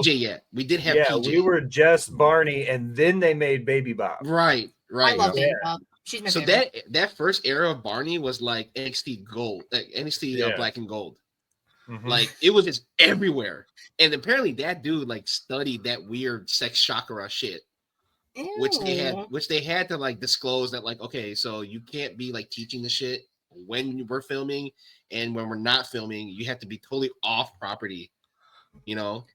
PJ yet. We did have PJ. We were just Barney, and then they made Baby Bob. Right. I love Baby Bob. She's my favorite. that first era of Barney was like NXT Gold, like NXT Black and Gold. Mm-hmm. Like it was just everywhere. And apparently that dude like studied that weird sex chakra shit. Ew. Which they had to like disclose that like, okay, so you can't be like teaching the shit when we're filming, and when we're not filming, you have to be totally off property, you know.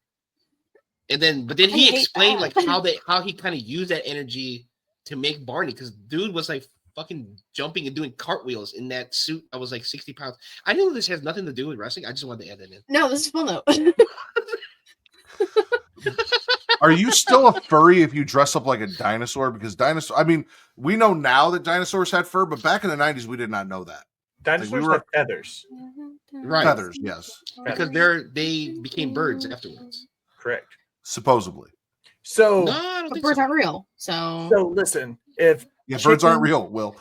And then but then he explained like how he kind of used that energy to make Barney, because dude was like fucking jumping and doing cartwheels in that suit. I was like 60 pounds. I know this has nothing to do with wrestling. I just wanted to add that in. No, this is fun though. Are you still a furry if you dress up like a dinosaur? Because I mean, we know now that dinosaurs had fur, but back in the 90s, we did not know that. Dinosaurs had feathers. Right. Feathers, yes. Because they became birds afterwards. Correct. Supposedly. So, but birds aren't real. So listen, if birds aren't real, Will.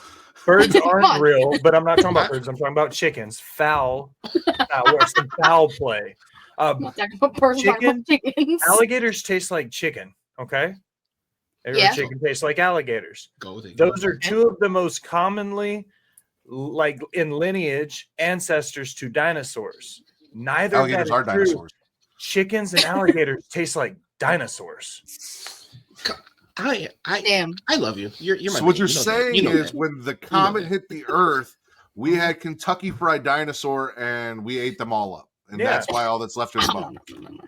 Birds aren't real, but I'm not talking about birds. I'm talking about chickens. Foul play. Chickens. Alligators taste like chicken. Okay. Chicken tastes like alligators. Those are two of the most commonly, like in lineage, ancestors to dinosaurs. Neither alligators are dinosaurs. Chickens and alligators taste like dinosaurs. I love you. You're my so what man. you're saying is when the comet hit the Earth, we had Kentucky Fried Dinosaur and we ate them all up. And that's why all that's left is bone.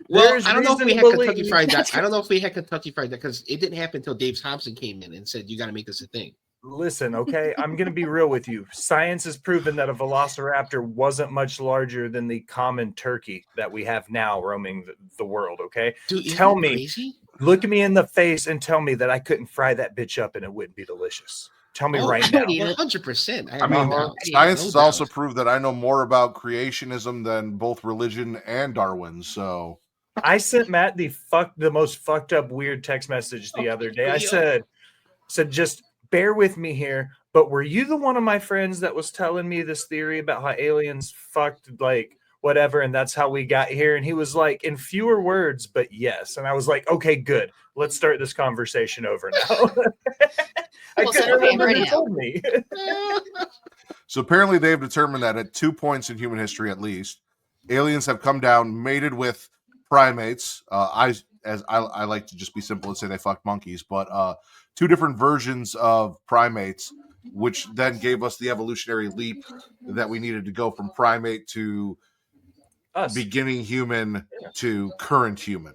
Well, I don't know if we had Kentucky Fried. I don't know if we had Kentucky Fried because it didn't happen until Dave Thompson came in and said, "You got to make this a thing." Listen, okay, I'm going to be real with you. Science has proven that a velociraptor wasn't much larger than the common turkey that we have now roaming the world. Okay, dude, tell me, look at me in the face and tell me that I couldn't fry that bitch up and it wouldn't be delicious. Tell me right now. 100%. I mean, science has also proved that I know more about creationism than both religion and Darwin. So I sent Matt the most fucked up weird text message the other day. I said, just bear with me here, but were you the one of my friends that was telling me this theory about how aliens fucked like whatever, and that's how we got here? And he was like, in fewer words, but yes. And I was like, okay, good. Let's start this conversation over now. I couldn't remember who told me. So apparently they've determined that at 2 points in human history, at least, aliens have come down, mated with primates. I like to just be simple and say they fucked monkeys, but two different versions of primates, which then gave us the evolutionary leap that we needed to go from primate to beginning human to current human.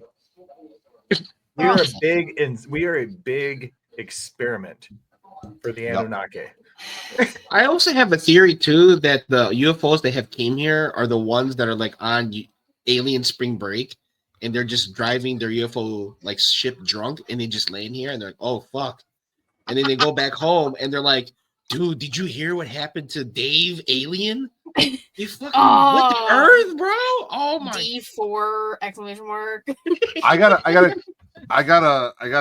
We are a big experiment for the Anunnaki. I also have a theory too that the UFOs that have came here are the ones that are like on alien spring break, and they're just driving their UFO like ship drunk, and they just land here, and they're like, "Oh fuck," and then they go back home, and they're like, "Dude, did you hear what happened to Dave Alien? He fucking with the Earth, bro! Oh my D4 exclamation mark." I gotta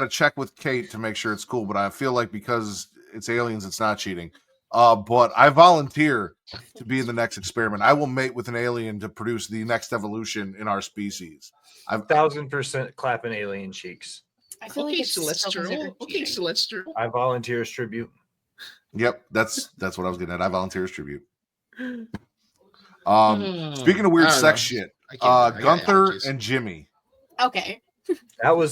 check with Kate to make sure it's cool, but I feel like because it's aliens, it's not cheating. But I volunteer to be in the next experiment. I will mate with an alien to produce the next evolution in our species. 1,000% clapping alien cheeks. I feel like it's celestial. Okay, celestial. I volunteer as tribute. Yep, that's what I was getting at. I volunteer as tribute. Speaking of weird sex shit, Gunther and Jimmy. Okay. That was